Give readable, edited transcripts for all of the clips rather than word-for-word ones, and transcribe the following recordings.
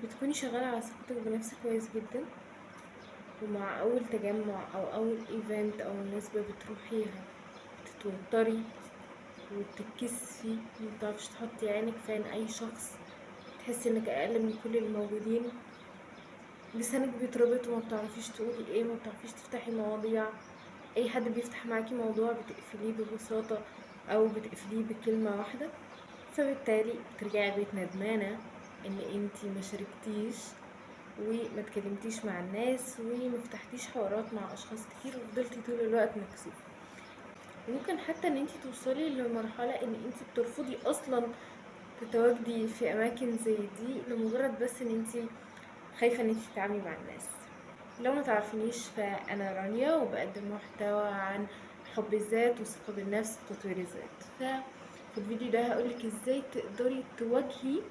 بتكوني شغالة على ثقتك بنفسك كويس جدا، ومع اول تجمع او اول ايفنت او مناسبة بتروحيها بتتوتري وبتتكسفي، مبتعرفيش تحطي عينك في عين اي شخص، تحسي انك اقل من كل الموجودين، لسانك بيتربط وما بتعرفيش تقولي ايه، ما بتعرفيش تفتحي مواضيع، اي حد بيفتح معاكي موضوع بتقفليه ببساطة او بتقفليه بكلمة واحدة. فبالتالي بترجعي البيت ندمانة ان انتي ما شاركتيش وما اتكلمتيش مع الناس وما فتحتيش حوارات مع اشخاص كتير وفضلتي طول الوقت مكسوفة. ممكن حتى ان انتي توصلي لمرحلة ان انتي بترفضي اصلا تتواجدي في اماكن زي دي لمجرد بس ان انتي خايفة ان انتي تتعاملي مع الناس. لو ما تعرفينيش فانا رانيا وبقدم محتوى عن حب الذات والثقة بالنفس وتطوير الذات. ففي الفيديو ده هقولك ازاي تقدري تواجهي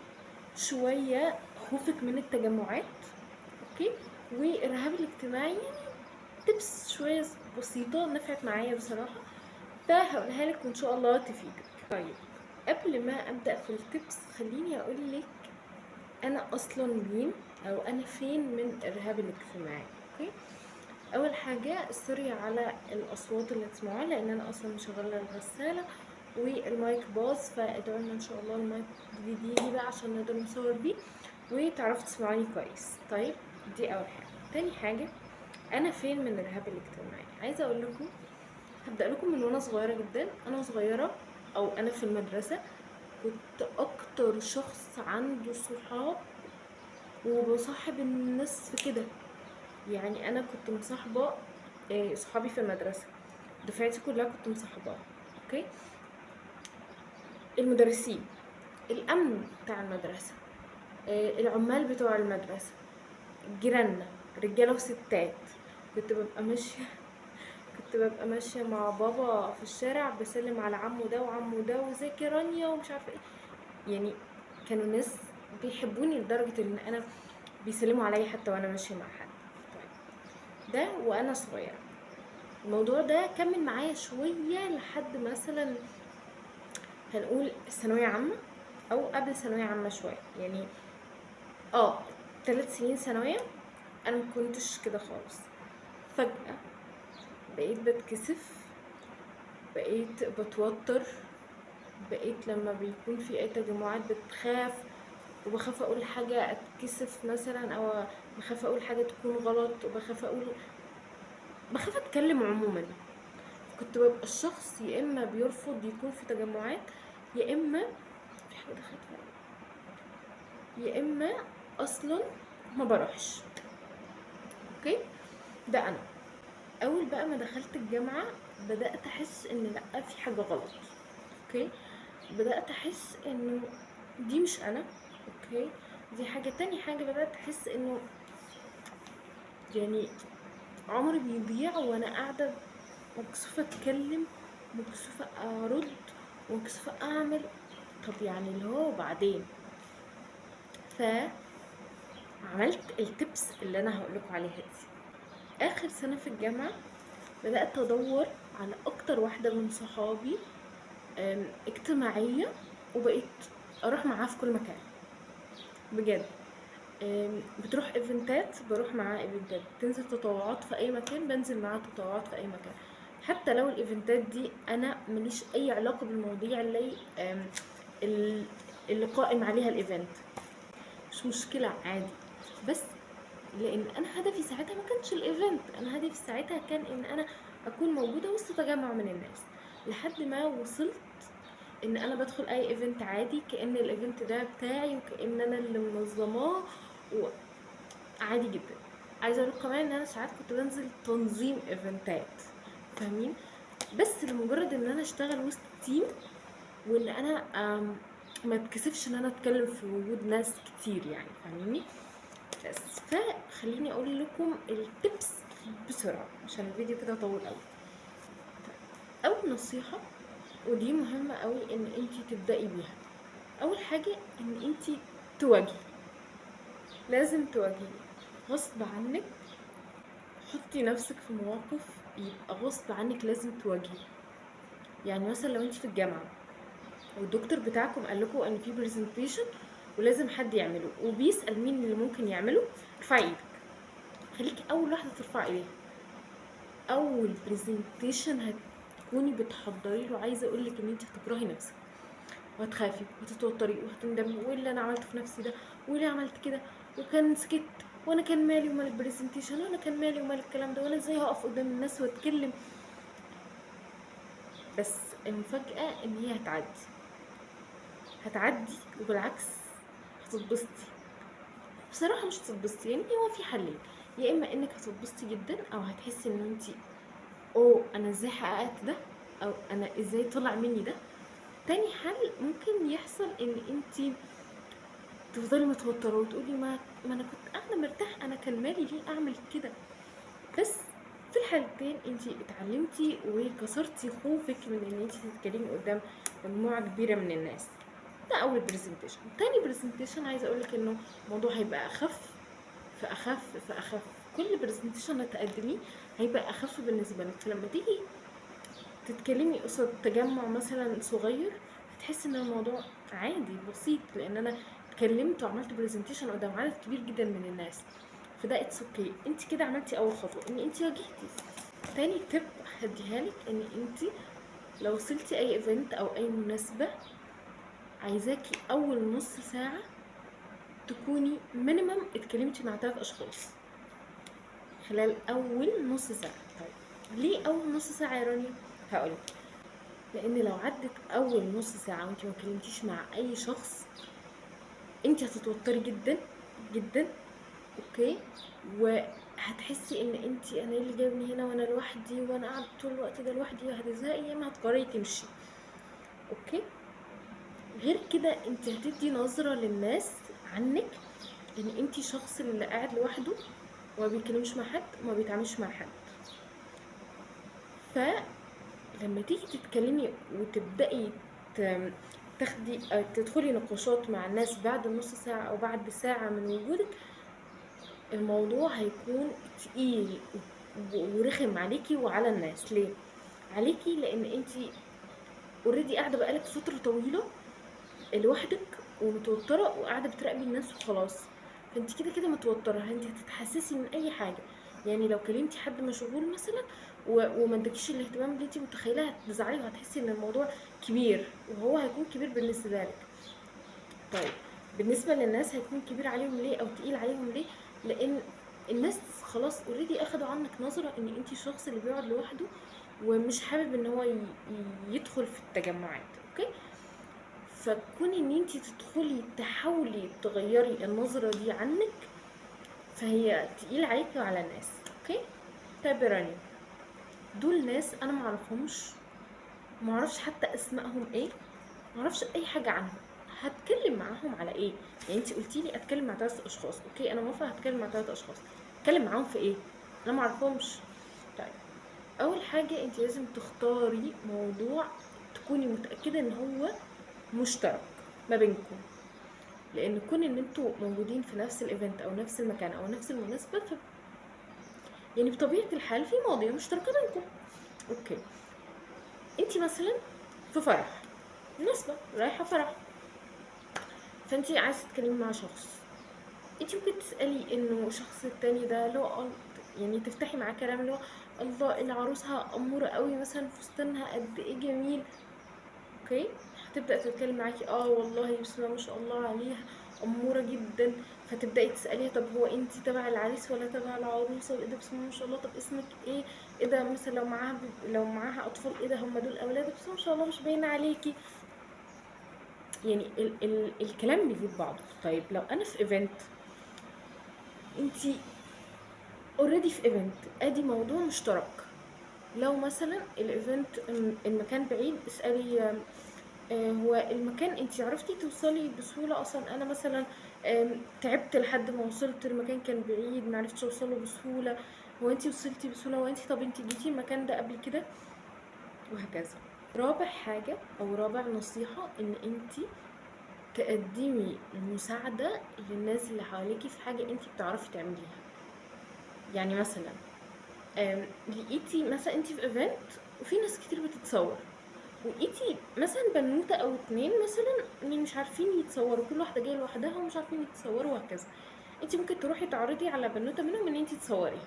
شوية خوفك من التجمعات، اوكي، والرهاب الاجتماعي، تبس شوية بسيطة نفعت معايا بصراحة، فهقولها لك وان شاء الله تفيدك. طيب قبل ما ابدأ في التبس خليني اقولك انا اصلا مين او انا فين من الرهاب الاجتماعي. اوكي، اول حاجه سوري على الاصوات اللي تسمعوها لان انا اصلا مشغله الغساله والمايك باظ، فادعوا لنا ان شاء الله المايك الجديد يجي بقى عشان نقدر نصور بيه وتعرفوا تسمعوني كويس. طيب دي اول حاجه. تاني حاجه، انا فين من الرهاب الاجتماعي؟ عايزه اقول لكم، هبدا لكم من وانا صغيره جدا. انا صغيره او انا في المدرسه كنت اكتر شخص عنده صحاب وبصاحب الناس في كده. يعني انا كنت مصاحبه صحابي في المدرسه، دفعتي كلها كنت مصاحباها. اوكي، المدرسين، الامن بتاع المدرسه، العمال بتوع المدرسه، جيراننا، رجاله وستات. كنت ببقى ماشيه كنت ببقى ماشيه مع بابا في الشارع بسلم على عمو ده وعمو ده وازيك يا رانيا ومش عارفه ايه. يعني كانوا ناس بيحبوني لدرجه ان انا بيسلموا عليا حتى وانا ماشيه مع حد. طيب ده وانا صغيره. الموضوع ده كمل معايا شويه لحد مثلا هنقول ثانويه عامه او قبل ثانويه عامه شويه، يعني 3 سنين ثانويه انا مكنتش كده خالص. فجاه بقيت بتكسف، بقيت بتوتر، بقيت لما بيكون في اي تجمعات بتخاف وبخاف اقول حاجه اتكسف مثلا، او بخاف اقول حاجه تكون غلط، بخاف اتكلم عموما. كنت ببقى الشخص يا اما بيرفض يكون في تجمعات، يا اما في حاجه دخلت فيها، يا اما اصلا ما بروحش. اوكي، ده انا اول بقى ما دخلت الجامعه بدات احس ان لا، في حاجه غلط. اوكي، بدات احس انه دي مش انا. اوكي، دي حاجه. تاني حاجه بدات احس انه يعني عمري بيضيع وانا قاعده مكسوفه اتكلم، مكسوفه ارد، مكسوفه اعمل. طب يعني اللي هو بعدين، فعملت التبس اللي انا هقولكوا عليها دي. اخر سنه في الجامعه بدات ادور على اكتر واحده من صحابي اجتماعيه، وبقيت اروح معاها في كل مكان بجد. بتروح ايفنتات بروح معاها ايفنتات، تنزل تطوعات في اي مكان بنزل معاها تطوعات في اي مكان، حتى لو الايفنتات دي انا ماليش اي علاقه بالمواضيع اللي قائم عليها الايفنت. مش مشكله عادي، بس لان انا هدفي ساعتها ما كانش الايفنت، انا هدفي ساعتها كان ان انا اكون موجوده وسط تجمع من الناس، لحد ما وصلت ان انا بدخل اي ايفنت عادي كأن الايفنت ده بتاعي وكأن انا اللي منظماه، وعادي جدا. عايزه اقول كمان ان انا ساعات كنت بنزل تنظيم ايفنتات، فاهمين؟ بس لمجرد ان انا اشتغل وسط تيم، وان انا ما اتكسفش ان انا اتكلم في وجود ناس كتير، يعني فاهميني؟ بس فخليني اقول لكم التبس بسرعه عشان الفيديو كده طول قوي. اول نصيحه، ودي مهمه قوي ان انتي تبداي بيها، اول حاجه ان انتي تواجهي، لازم تواجهي غصب عنك. حطي نفسك في مواقف يبقى غصب عنك لازم تواجهي. يعني مثلا لو انت في الجامعه والدكتور بتاعكم قال لكم ان في برزنتيشن ولازم حد يعمله وبيسأل مين اللي ممكن يعمله، ارفعي ايدك، خليكي اول واحده ترفعي ايديها. اول برزنتيشن هتكوني بتحضري له، عايزه اقول لك ان انت هتكرهي نفسك وهتخافي وهتتوتري وهتندمي، وايه اللي انا عملته في نفسي ده، وليه عملت كده، وكان سكت، وانا كان مالي ومال البرزنتيشن، وانا كان مالي ومال الكلام ده، وانا ازاي هقف قدام الناس واتكلم. بس المفاجاه ان هي هتعدي وبالعكس هتتبسطي. بصراحه مش هتتبسطي، يعني هو في حلين، يا اما انك هتتبسطي جدا او هتحسي ان انت انا ازاي حققت ده، او انا ازاي طلع مني ده. تاني حل ممكن يحصل ان انت تفضلي متوتره وتقولي ما انا كنت قاعده مرتاح، انا كان مالي ليه اعمل كده. بس في الحالتين انت اتعلمتي وكسرتي خوفك من ان انت تتكلمي قدام مجموعه كبيره من الناس. ده اول برزنتيشن. تاني برزنتيشن عايزه اقولك انه الموضوع هيبقى اخف فاخف. كل برزنتيشن هتقدميه هيبقى اخف بالنسبه لك، فلما تيجي تتكلمي قصاد تجمع مثلا صغير هتحسي ان الموضوع عادي بسيط، لان انا اتكلمت وعملت برزنتيشن قدام عدد كبير جدا من الناس، فده اتس اوكي. انت كده عملتي اول خطوه ان انت واجهتي. تاني تip هديها لك ان انت لو وصلتي اي ايفنت او اي مناسبه، عايزاكي اول نص ساعه تكوني مينيمم اتكلمتي مع 3 اشخاص خلال اول نص ساعه. طيب ليه اول نص ساعه يا رانيا؟ هقولك، لان لو عدت اول نص ساعه وانت ما كلمتيش مع اي شخص، انت هتتوتري جدا جدا، اوكي، وهتحسي ان انا ايه اللي جابني هنا وانا لوحدي وانا قاعده طول الوقت ده لوحدي، وهتزهقي يا اما هتقرري تمشي. اوكي، غير كده انت هتدي نظره للناس عنك ان انت شخص اللي قاعد لوحده وما بيتكلمش مع حد وما بيتعاملش مع حد. فلما تيجي تتكلمي وتبدأي تاخدي تدخلي نقاشات مع الناس بعد نص ساعة او بعد ساعة من وجودك، الموضوع هيكون تقيل ورخم عليكي وعلى الناس. ليه عليكي؟ لان انتي اوريدي قاعدة بقالك فترة طويلة لوحدك ومتوترة وقاعدة بتراقبي الناس وخلاص، فانت كده كده متوترة، انت هتتحسسي من اي حاجة. يعني لو كلمتي حد مشغول مثلا وما ادكيش الاهتمام اللي انت متخيلاه، هتزعلي وهتحسي ان الموضوع كبير، وهو هيكون كبير بالنسبة لك. طيب بالنسبة للناس هيكون كبير عليهم ليه او تقيل عليهم ليه؟ لان الناس خلاص اوريدي اخدوا عنك نظرة ان انت الشخص اللي بيقعد لوحده ومش حابب ان هو يدخل في التجمعات. اوكي، فكون ان انت تدخلي تحاولي تغيري النظرة دي عنك، فهي تقيل عليكي وعلى الناس. اوكي، طيب يا رانيا، دول ناس انا معرفهمش، معرفش حتى اسمائهم ايه، معرفش اي حاجة عنهم، هتكلم معاهم على ايه؟ يعني انت قلتي لي اتكلم مع 3 اشخاص، اوكي انا موافقة هتكلم مع 3 اشخاص، اتكلم معاهم في ايه؟ انا معرفهمش. طيب اول حاجة انت لازم تختاري موضوع تكوني متأكدة ان هو مشترك ما بينكم، لان كون ان انتوا موجودين في نفس الايفنت او نفس المكان او نفس المناسبه، يعني بطبيعه الحال في مواضيع مشتركه بينكم. اوكي، انت مثلا في فرح، مناسبه رايحه فرح، فانت عايزه تتكلمي مع شخص، انت ممكن تسالي انه الشخص التاني ده لو يعني تفتحي معاه كلام اللي هو الله العروسها اموره قوي مثلا، فستانها قد ايه جميل. اوكي، هتبدا تتكلم معاكي والله بسم الله ما شاء الله عليها اموره جدا، فتبداي تساليها طب هو انت تبع العريس ولا تبع العروسه، وايه ده بسم الله ما شاء الله، طب اسمك ايه، ايه ده مثلا لو معاها اطفال، ايه ده هم دول اولاد بسم الله ما شاء الله مش باين عليكي. يعني ال الكلام بيجيب بعضه. طيب لو انا في ايفنت، انت اوريدي في ايفنت، ادي موضوع مشترك. لو مثلا الايفنت المكان بعيد، اسالي هو المكان انت عرفتي توصلي بسهولة اصلا؟ انا مثلا تعبت لحد ما وصلت، المكان كان بعيد معرفتش اوصله بسهولة، هو انت وصلتي بسهولة؟ وانت طب انت جيتي المكان ده قبل كده؟ وهكذا. رابع حاجة او رابع نصيحة ان انت تقدمي المساعدة للناس اللي حواليكي في حاجة انت بتعرفي تعمليها. يعني مثلا لقيتي مثلا انت في ايفنت وفي ناس كتير بتتصور، ولقيتي مثلا بنوته او اتنين مثلا يعني مش عارفين يتصوروا، كل واحده جايه لوحدها ومش عارفين يتصوروا وهكذا، انت ممكن تروحي تعرضي على بنوته منهم ان انت تصوريها،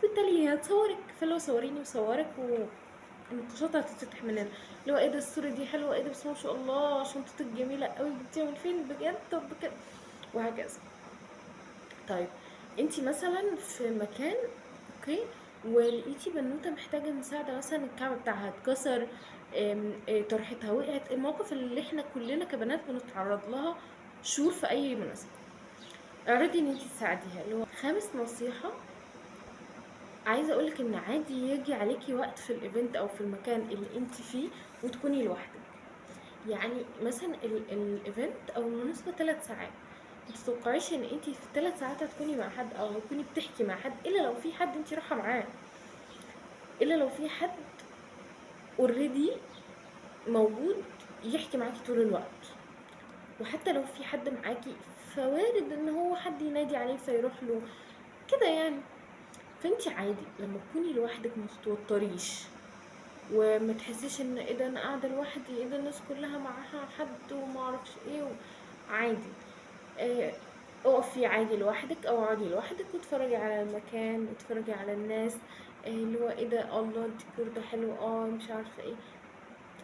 بالتالي هي هتصورك، فلو صوريني وصورك والنقاشات هتتفتح من هنا، اللي هو ايه ده الصوره دي حلوه، ايه ده بس ما شاء الله شنطتك جميله قوي، جبتيها من فين بجد، طب بجد، وهكذا. طيب انت مثلا في مكان، اوكي، ولقيتي بنوته محتاجه مساعده، مثلا الكعب بتاعها اتكسر، طرحتها وقعت، المواقف اللي احنا كلنا كبنات بنتعرض لها شهور في اي مناسبه، اعرضي ان انت تساعديها. اللي هو خامس نصيحه، عايزه اقولك ان عادي يجي عليكي وقت في الايفنت او في المكان اللي انت فيه وتكوني لوحدك. يعني مثلا الايفنت او المناسبه 3 ساعات، ما تتوقعيش ان انت في ال3 ساعات هتكوني مع حد او هتكوني بتحكي مع حد، الا لو في حد انت رايحه معاه، الا لو في حد اوريدي موجود يحكي معاكي طول الوقت. وحتى لو في حد معاكي فوارد ان هو حد ينادي عليه فيروح له كده يعني. فانت عادي لما تكوني لوحدك ما تتوتريش، وما تحسيش ان ايه ده انا قاعده لوحدي، ايه ده الناس كلها معاها حد وما اعرفش ايه عادي. آه، اقفي عادي لوحدك او اقعدي لوحدك واتفرجي على المكان واتفرجي على الناس، اللي هو ايه ده الله الديكور ده حلو، مش عارفه ايه.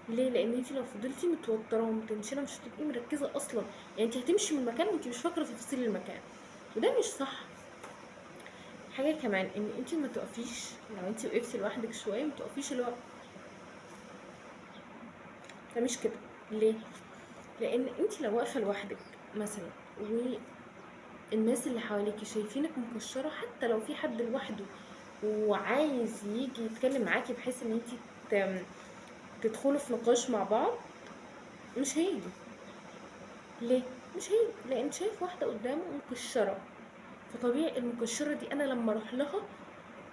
ليه؟ لان انت لو فضلتي متوتره ومتنشنه مش هتبقي مركزه اصلا، يعني انت هتمشي من المكان وانت مش فاكره تفاصيل المكان، وده مش صح. حاجه كمان ان انت ما تقفيش، لو انت وقفتي لوحدك شويه ما تقفيش اللي هو ده مش كده. ليه؟ لان انت لو واقفه لوحدك مثلا والناس اللي حواليكي شايفينك مكشره، حتى لو في حد لوحده وعايز يجي يتكلم معاكي بحيث ان انت تدخلوا في نقاش مع بعض، مش هيجي. ليه؟ مش هيجي لان شايف واحده قدامه مكشره، فطبيعي المكشره دي انا لما اروح لها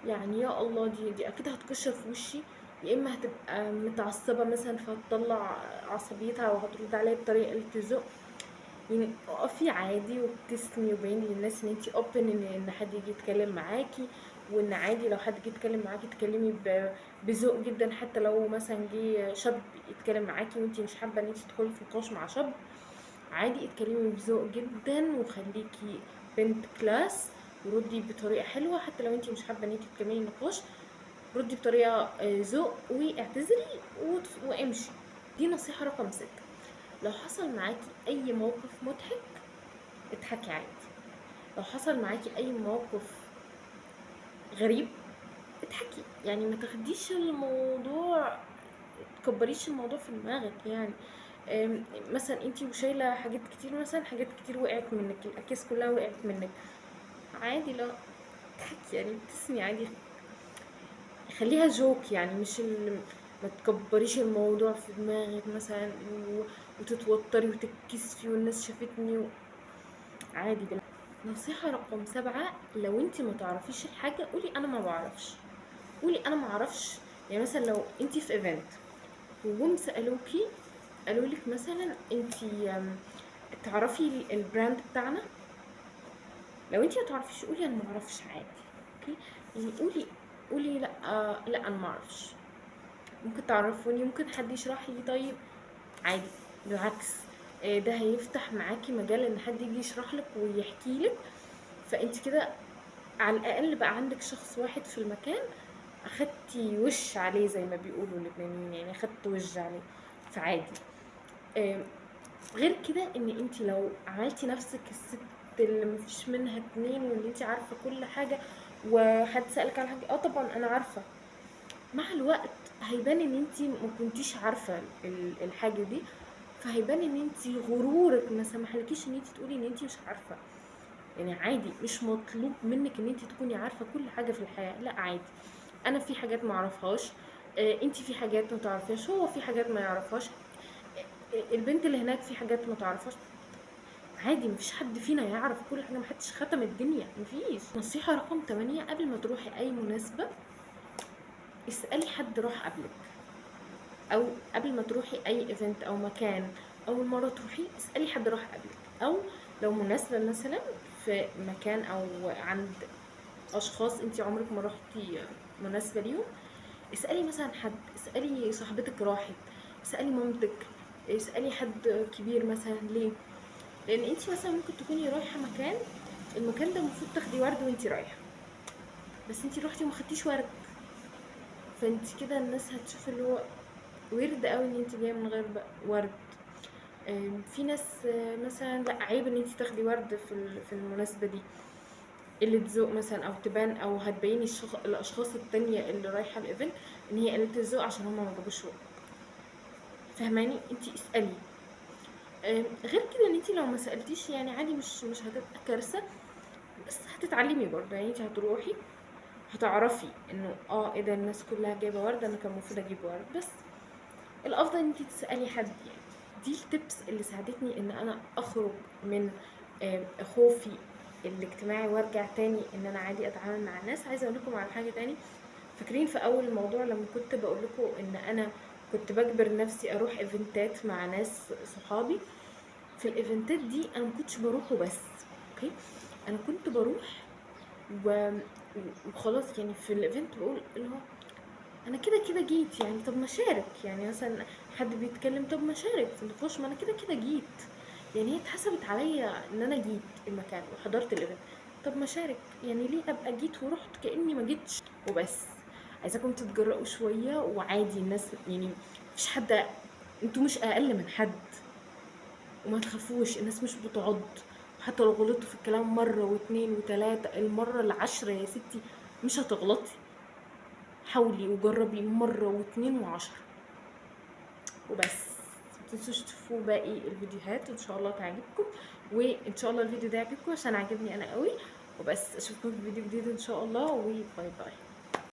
يعني يا الله دي اكيد هتكشر في وشي، يا اما هتبقى متعصبه مثلا فهتطلع عصبيتها وهترد عليا بطريقه اللي تزق. يعني اقفي عادي وابتسمي وبيني للناس ان انتي اوبن ان حد يجي يتكلم معاكي، وان عادي لو حد جه يتكلم معاكي تكلمي بذوق جدا، حتى لو مثلا جه شاب يتكلم معاكي وانتي مش حابه ان انتي تدخلي في نقاش مع شاب، عادي اتكلمي بذوق جدا وخليكي بنت كلاس، وردي بطريقه حلوه، حتى لو انتي مش حابه ان انتي تكملي النقاش ردي بطريقه ذوق واعتذري وامشي. دي نصيحه رقم 6. لو حصل معاكي اي موقف مضحك اضحكي عادي، لو حصل معاكي اي موقف غريب اضحكي، يعني ما تاخديش الموضوع تكبريش الموضوع في دماغك يعني. مثلا انتي وشايله حاجات كتير، مثلا حاجات كتير وقعت منك، الاكياس كلها وقعت منك، عادي لا اضحكي يعني ابتسمي عادي، خليها جوك يعني، مش ما تكبريش الموضوع في دماغك مثلا وتتوتري وتتكسفي والناس شافتني عادي. نصيحة رقم 7، لو انت ما تعرفيش الحاجة قولي انا ما بعرفش، قولي انا ما اعرفش. يعني مثلا لو انت في ايفنت وجم سألوكي قالوا لك مثلا انت تعرفي البراند بتاعنا، لو انت ما تعرفيش قولي انا ما اعرفش عادي، اوكي. يعني قولي لا، لا انا ما اعرفش، ممكن تعرفوني، ممكن حد يشرح لي، طيب عادي، بالعكس، ده هيفتح معاكي مجال ان حد يجي يشرح لك ويحكي لك، فانت كده على الاقل بقى عندك شخص واحد في المكان اخدتي وش عليه زي ما بيقولوا اللبنانيين، يعني اخدت وش عليه، فعادي. آم، غير كده ان انت لو عملتي نفسك الست اللي مفيش منها اتنين وان انت عارفه كل حاجه وحد سألك على حاجه طبعا انا عارفه، مع الوقت هيبان ان انت ما كنتيش عارفه الحاجه دي، فهيبان ان انت غرورك ما سمحلكيش ان انت تقولي ان انت مش عارفه. يعني عادي مش مطلوب منك ان انت تكوني عارفه كل حاجه في الحياه، لا عادي، انا في حاجات ما اعرفهاش، انت في حاجات ما تعرفيهاش، هو في حاجات ما يعرفهاش، البنت اللي هناك في حاجات ما تعرفهاش، عادي مفيش حد فينا يعرف كل حاجه، محدش ختم الدنيا، مفيش. نصيحه رقم 8، قبل ما تروحي اي مناسبه اسالي حد راح قبلك، او قبل ما تروحي اي ايفنت او مكان اول مره تروحي اسالي حد راح قبلك، او لو مناسبه مثلا في مكان او عند اشخاص انت عمرك ما رحتي مناسبه ليهم، اسالي مثلا حد، اسالي صاحبتك راحت، اسالي مامتك، اسالي حد كبير مثلا. ليه؟ لان انت مثلا ممكن تكوني رايحه مكان، المكان ده المفروض تاخدي ورد وانت رايحه، بس انت روحتي وما خدتيش ورد، فانت كده الناس هتشوف اللي هو ويرد قوي ان انت جايه من غير ورد. في ناس مثلا لا عيب ان انت تاخدي ورد في المناسبه دي، قله ذوق مثلا، او تبان او هتبيني الاشخاص التانية اللي رايحه الايفنت ان هي قله الذوق عشان هما ما جابوش ورد. فهماني؟ انت اسالي. غير كده ان انت لو ما سالتيش يعني عادي، مش هتبقى كارثه، بس هتتعلمي برضه. يعني انت هتروحي هتعرفي انه ايه ده الناس كلها جايبه ورد، انا كان المفروض اجيب ورد. بس الافضل ان انت تسالي حد. يعني دي التبس اللي ساعدتني ان انا اخرج من خوفي الاجتماعي وارجع تاني ان انا عادي اتعامل مع الناس. عايزه اقول لكم على حاجه تاني. فاكرين في اول الموضوع لما كنت بقول لكم ان انا كنت بجبر نفسي اروح ايفنتات مع ناس صحابي؟ في الايفنتات دي انا ما كنتش بروح وبس، اوكي، انا كنت بروح وخلاص. يعني في الايفنت بقول اللي هو انا كده كده جيت، يعني طب ما شارك. يعني مثلا حد بيتكلم، طب ما شارك في النقاش، ما انا كده كده جيت. يعني هي اتحسبت عليا ان انا جيت المكان وحضرت الايفنت، طب ما شارك. يعني ليه ابقى جيت ورحت كاني ما جيتش وبس؟ عايزاكم تتجرأوا شويه، وعادي الناس يعني مفيش حد، انتوا مش اقل من حد، وما تخافوش الناس مش بتعض. حتى لو غلطوا في الكلام مرة واتنين وتلاتة، المرة العشرة يا ستي مش هتغلطي. حاولي وجربي مرة واتنين وعشرة وبس. متنسوش تشوفوا باقي الفيديوهات ان شاء الله تعجبكم، وان شاء الله الفيديو ده يعجبكم عشان عجبني انا قوي. وبس اشوفكم في فيديو جديد ان شاء الله، وباي باي.